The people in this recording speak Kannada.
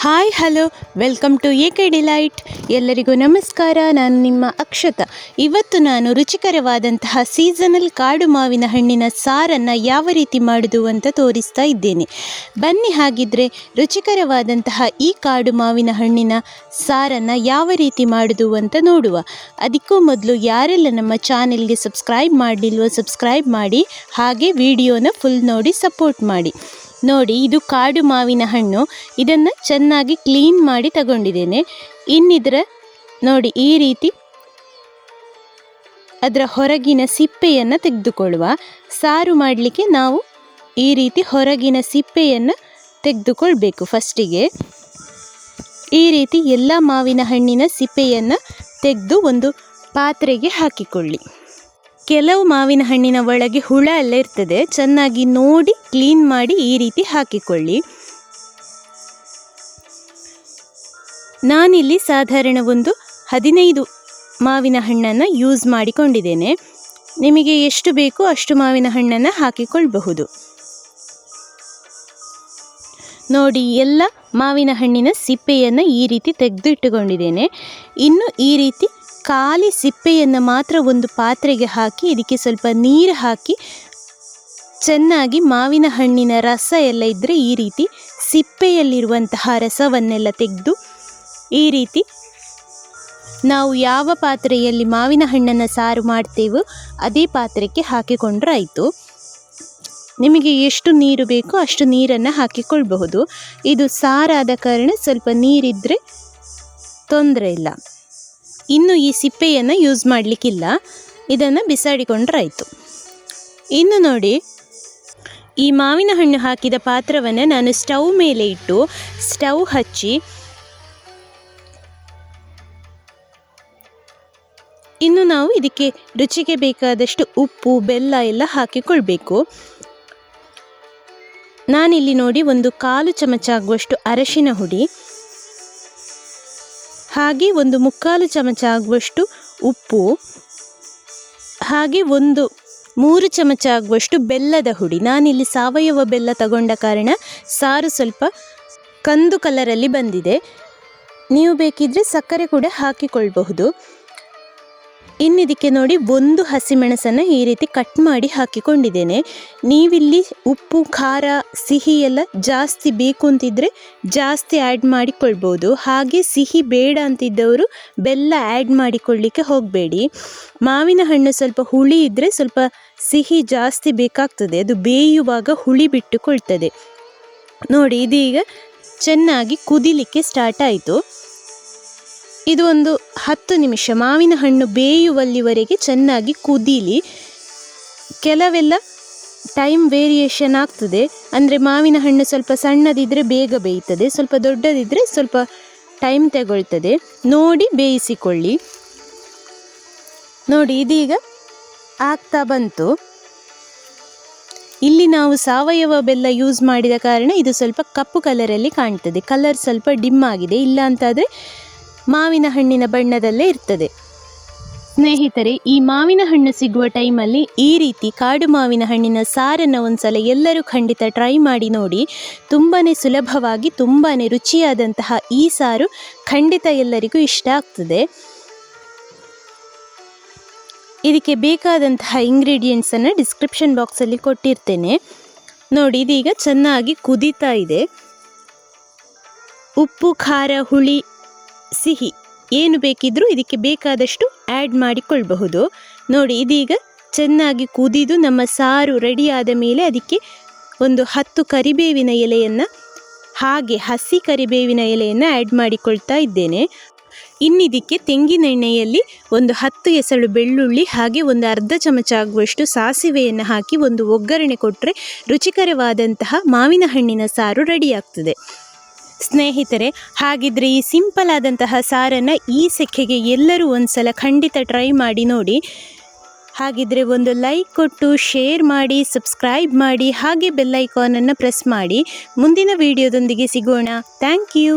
Hi hello welcome to AK Delight. ಎಲ್ಲರಿಗೂ ನಮಸ್ಕಾರ. ನಾನು ನಿಮ್ಮ ಅಕ್ಷತಾ. ಇವತ್ತು ನಾನು ರುಚಿಕರವಾದಂತಹ ಸೀಸನಲ್ ಕಾಡು ಮಾವಿನ ಹಣ್ಣಿನ ಸಾರನ್ನು ಯಾವ ರೀತಿ ಮಾಡೋದು ಅಂತ ತೋರಿಸ್ತಾ ಇದ್ದೇನೆ. ಬನ್ನಿ ಹಾಗಿದ್ರೆ ರುಚಿಕರವಾದಂತಹ ಈ ಕಾಡು ಮಾವಿನ ಹಣ್ಣಿನ ಸಾರನ್ನು ಯಾವ ರೀತಿ ಮಾಡೋದು ಅಂತ ನೋಡುವ. ಅದಕ್ಕೂ ಮೊದಲು ಯಾರೆಲ್ಲ ನಮ್ಮ ಚಾನೆಲ್ಗೆ ಸಬ್ಸ್ಕ್ರೈಬ್ ಮಾಡಲಿಲ್ವೋ ಸಬ್ಸ್ಕ್ರೈಬ್ ಮಾಡಿ, ಹಾಗೆ ವಿಡಿಯೋನ ಫುಲ್ ನೋಡಿ ಸಪೋರ್ಟ್ ಮಾಡಿ. ನೋಡಿ, ಇದು ಕಾಡು ಮಾವಿನ ಹಣ್ಣು. ಇದನ್ನು ಚೆನ್ನಾಗಿ ಕ್ಲೀನ್ ಮಾಡಿ ತಗೊಂಡಿದ್ದೇನೆ. ಇನ್ನಿದ್ರ ನೋಡಿ, ಈ ರೀತಿ ಅದರ ಹೊರಗಿನ ಸಿಪ್ಪೆಯನ್ನು ತೆಗೆದುಕೊಳ್ಳುವ. ಸಾರು ಮಾಡಲಿಕ್ಕೆ ನಾವು ಈ ರೀತಿ ಹೊರಗಿನ ಸಿಪ್ಪೆಯನ್ನು ತೆಗೆದುಕೊಳ್ಬೇಕು. ಫಸ್ಟಿಗೆ ಈ ರೀತಿ ಎಲ್ಲ ಮಾವಿನ ಹಣ್ಣಿನ ಸಿಪ್ಪೆಯನ್ನು ತೆಗೆದು ಒಂದು ಪಾತ್ರೆಗೆ ಹಾಕಿಕೊಳ್ಳಿ. ಕೆಲವು ಮಾವಿನ ಹಣ್ಣಿನ ಒಳಗೆ ಹುಳ ಎಲ್ಲ ಇರ್ತದೆ, ಚೆನ್ನಾಗಿ ನೋಡಿ ಕ್ಲೀನ್ ಮಾಡಿ ಈ ರೀತಿ ಹಾಕಿಕೊಳ್ಳಿ. ನಾನಿಲ್ಲಿ ಸಾಧಾರಣ ಒಂದು 15 ಮಾವಿನ ಹಣ್ಣನ್ನು ಯೂಸ್ ಮಾಡಿಕೊಂಡಿದ್ದೇನೆ. ನಿಮಗೆ ಎಷ್ಟು ಬೇಕೋ ಅಷ್ಟು ಮಾವಿನ ಹಣ್ಣನ್ನು ಹಾಕಿಕೊಳ್ಳಬಹುದು. ನೋಡಿ, ಎಲ್ಲ ಮಾವಿನ ಹಣ್ಣಿನ ಸಿಪ್ಪೆಯನ್ನು ಈ ರೀತಿ ತೆಗೆದು ಇಟ್ಟುಕೊಂಡಿದ್ದೇನೆ. ಇನ್ನು ಈ ರೀತಿ ಖಾಲಿ ಸಿಪ್ಪೆಯನ್ನು ಮಾತ್ರ ಒಂದು ಪಾತ್ರೆಗೆ ಹಾಕಿ ಇದಕ್ಕೆ ಸ್ವಲ್ಪ ನೀರು ಹಾಕಿ ಚೆನ್ನಾಗಿ ಮಾವಿನ ಹಣ್ಣಿನ ರಸ ಎಲ್ಲ ಇದ್ದರೆ ಈ ರೀತಿ ಸಿಪ್ಪೆಯಲ್ಲಿರುವಂತಹ ರಸವನ್ನೆಲ್ಲ ತೆಗೆದು ಈ ರೀತಿ ನಾವು ಯಾವ ಪಾತ್ರೆಯಲ್ಲಿ ಮಾವಿನ ಹಣ್ಣನ್ನು ಸಾರು ಮಾಡ್ತೇವೋ ಅದೇ ಪಾತ್ರೆಗೆ ಹಾಕಿಕೊಂಡ್ರೆ ಆಯಿತು. ನಿಮಗೆ ಎಷ್ಟು ನೀರು ಬೇಕೋ ಅಷ್ಟು ನೀರನ್ನು ಹಾಕಿಕೊಳ್ಬಹುದು. ಇದು ಸಾರಾದ ಕಾರಣ ಸ್ವಲ್ಪ ನೀರಿದ್ದರೆ ತೊಂದರೆ ಇಲ್ಲ. ಇನ್ನು ಈ ಸಿಪ್ಪೆಯನ್ನು ಯೂಸ್ ಮಾಡಲಿಕ್ಕಿಲ್ಲ, ಇದನ್ನು ಬಿಸಾಡಿಕೊಂಡ್ರೆ ಆಯಿತು. ಇನ್ನು ನೋಡಿ, ಈ ಮಾವಿನ ಹಣ್ಣು ಹಾಕಿದ ಪಾತ್ರವನ್ನು ನಾನು ಸ್ಟವ್ ಮೇಲೆ ಇಟ್ಟು ಸ್ಟವ್ ಹಚ್ಚಿ ಇನ್ನು ನಾವು ಇದಕ್ಕೆ ರುಚಿಗೆ ಬೇಕಾದಷ್ಟು ಉಪ್ಪು ಬೆಲ್ಲ ಎಲ್ಲ ಹಾಕಿಕೊಳ್ಬೇಕು. ನಾನಿಲ್ಲಿ ನೋಡಿ ಒಂದು 1/4 ಚಮಚ ಆಗುವಷ್ಟು ಅರಶಿನ ಹುಡಿ, ಹಾಗೆ ಒಂದು 3/4 ಚಮಚ ಆಗುವಷ್ಟು ಉಪ್ಪು, ಹಾಗೆ ಒಂದು 3 ಚಮಚ ಆಗುವಷ್ಟು ಬೆಲ್ಲದ ಹುಡಿ. ನಾನಿಲ್ಲಿ ಸಾವಯವ ಬೆಲ್ಲ ತಗೊಂಡ ಕಾರಣ ಸಾರು ಸ್ವಲ್ಪ ಕಂದು ಕಲರಲ್ಲಿ ಬಂದಿದೆ. ನೀವು ಬೇಕಿದ್ರೆ ಸಕ್ಕರೆ ಕೂಡ ಹಾಕಿಕೊಳ್ಬಹುದು. ಇನ್ನಿದಕ್ಕೆ ನೋಡಿ, ಒಂದು ಹಸಿಮೆಣಸನ್ನು ಈ ರೀತಿ ಕಟ್ ಮಾಡಿ ಹಾಕಿಕೊಂಡಿದ್ದೇನೆ. ನೀವಿಲ್ಲಿ ಉಪ್ಪು ಖಾರ ಸಿಹಿ ಎಲ್ಲ ಜಾಸ್ತಿ ಬೇಕು ಅಂತಿದ್ರೆ ಜಾಸ್ತಿ ಆ್ಯಡ್ ಮಾಡಿಕೊಳ್ಬೋದು. ಹಾಗೆ ಸಿಹಿ ಬೇಡ ಅಂತಿದ್ದವರು ಬೆಲ್ಲ ಆ್ಯಡ್ ಮಾಡಿಕೊಳ್ಳಿಕ್ಕೆ ಹೋಗಬೇಡಿ. ಮಾವಿನ ಹಣ್ಣು ಸ್ವಲ್ಪ ಹುಳಿ ಇದ್ದರೆ ಸ್ವಲ್ಪ ಸಿಹಿ ಜಾಸ್ತಿ ಬೇಕಾಗ್ತದೆ, ಅದು ಬೇಯುವಾಗ ಹುಳಿ ಬಿಟ್ಟುಕೊಳ್ತದೆ. ನೋಡಿ, ಇದೀಗ ಚೆನ್ನಾಗಿ ಕುದಿಲಿಕ್ಕೆ ಸ್ಟಾರ್ಟ್ ಆಯಿತು. ಇದು ಒಂದು 10 ನಿಮಿಷ ಮಾವಿನ ಹಣ್ಣು ಬೇಯುವಲ್ಲಿವರೆಗೆ ಚೆನ್ನಾಗಿ ಕುದೀಲಿ. ಕೆಲವೆಲ್ಲ ಟೈಮ್ ವೇರಿಯೇಷನ್ ಆಗ್ತದೆ. ಅಂದರೆ ಮಾವಿನ ಹಣ್ಣು ಸ್ವಲ್ಪ ಸಣ್ಣದಿದ್ದರೆ ಬೇಗ ಬೇಯ್ತದೆ, ಸ್ವಲ್ಪ ದೊಡ್ಡದಿದ್ದರೆ ಸ್ವಲ್ಪ ಟೈಮ್ ತಗೊಳ್ತದೆ. ನೋಡಿ ಬೇಯಿಸಿಕೊಳ್ಳಿ. ನೋಡಿ, ಇದೀಗ ಆಗ್ತಾ ಬಂತು. ಇಲ್ಲಿ ನಾವು ಸಾವಯವ ಬೆಲ್ಲ ಯೂಸ್ ಮಾಡಿದ ಕಾರಣ ಇದು ಸ್ವಲ್ಪ ಕಪ್ಪು ಕಲರಲ್ಲಿ ಕಾಣ್ತದೆ. ಕಲರ್ ಸ್ವಲ್ಪ ಡಿಮ್ ಆಗಿದೆ, ಇಲ್ಲ ಅಂತಾದರೆ ಮಾವಿನ ಹಣ್ಣಿನ ಬಣ್ಣದಲ್ಲೇ ಇರ್ತದೆ. ಸ್ನೇಹಿತರೆ, ಈ ಮಾವಿನ ಹಣ್ಣು ಸಿಗುವ ಟೈಮಲ್ಲಿ ಈ ರೀತಿ ಕಾಡು ಮಾವಿನ ಹಣ್ಣಿನ ಸಾರನ್ನು ಒಂದ್ಸಲ ಎಲ್ಲರೂ ಖಂಡಿತ ಟ್ರೈ ಮಾಡಿ ನೋಡಿ. ತುಂಬಾ ಸುಲಭವಾಗಿ ತುಂಬಾ ರುಚಿಯಾದಂತಹ ಈ ಸಾರು ಖಂಡಿತ ಎಲ್ಲರಿಗೂ ಇಷ್ಟ ಆಗ್ತದೆ. ಇದಕ್ಕೆ ಬೇಕಾದಂತಹ ಇಂಗ್ರೀಡಿಯೆಂಟ್ಸನ್ನು ಡಿಸ್ಕ್ರಿಪ್ಷನ್ ಬಾಕ್ಸಲ್ಲಿ ಕೊಟ್ಟಿರ್ತೇನೆ. ನೋಡಿ, ಇದೀಗ ಚೆನ್ನಾಗಿ ಕುದೀತಾ ಇದೆ. ಉಪ್ಪು ಖಾರ ಹುಳಿ ಸಿಹಿ ಏನು ಬೇಕಿದ್ರೂ ಇದಕ್ಕೆ ಬೇಕಾದಷ್ಟು ಆ್ಯಡ್ ಮಾಡಿಕೊಳ್ಬಹುದು. ನೋಡಿ, ಇದೀಗ ಚೆನ್ನಾಗಿ ಕುದಿದು ನಮ್ಮ ಸಾರು ರೆಡಿಯಾದ ಮೇಲೆ ಅದಕ್ಕೆ ಒಂದು 10 ಕರಿಬೇವಿನ ಎಲೆಯನ್ನು, ಹಾಗೆ ಹಸಿ ಕರಿಬೇವಿನ ಎಲೆಯನ್ನು ಆ್ಯಡ್ ಮಾಡಿಕೊಳ್ತಾ ಇದ್ದೇನೆ. ಇನ್ನಿದಕ್ಕೆ ತೆಂಗಿನೆಣ್ಣೆಯಲ್ಲಿ ಒಂದು 10 ಎಸಳು ಬೆಳ್ಳುಳ್ಳಿ, ಹಾಗೆ ಒಂದು ಅರ್ಧ ಚಮಚ ಆಗುವಷ್ಟು ಸಾಸಿವೆಯನ್ನು ಹಾಕಿ ಒಂದು ಒಗ್ಗರಣೆ ಕೊಟ್ಟರೆ ರುಚಿಕರವಾದಂತಹ ಮಾವಿನ ಹಣ್ಣಿನ ಸಾರು ರೆಡಿಯಾಗ್ತದೆ. ಸ್ನೇಹಿತರೆ, ಹಾಗಿದ್ರೆ ಈ ಸಿಂಪಲ್ ಆದಂತಹ ಸಾರನ್ನು ಈ ಸೆಖೆಗೆ ಎಲ್ಲರೂ ಒಂದ್ಸಲ ಖಂಡಿತ ಟ್ರೈ ಮಾಡಿ ನೋಡಿ. ಹಾಗಿದ್ರೆ ಒಂದು ಲೈಕ್ ಕೊಟ್ಟು ಶೇರ್ ಮಾಡಿ, ಸಬ್ಸ್ಕ್ರೈಬ್ ಮಾಡಿ, ಹಾಗೆ ಬೆಲ್ ಐಕಾನನ್ನು ಪ್ರೆಸ್ ಮಾಡಿ. ಮುಂದಿನ ವಿಡಿಯೋದೊಂದಿಗೆ ಸಿಗೋಣ. Thank you.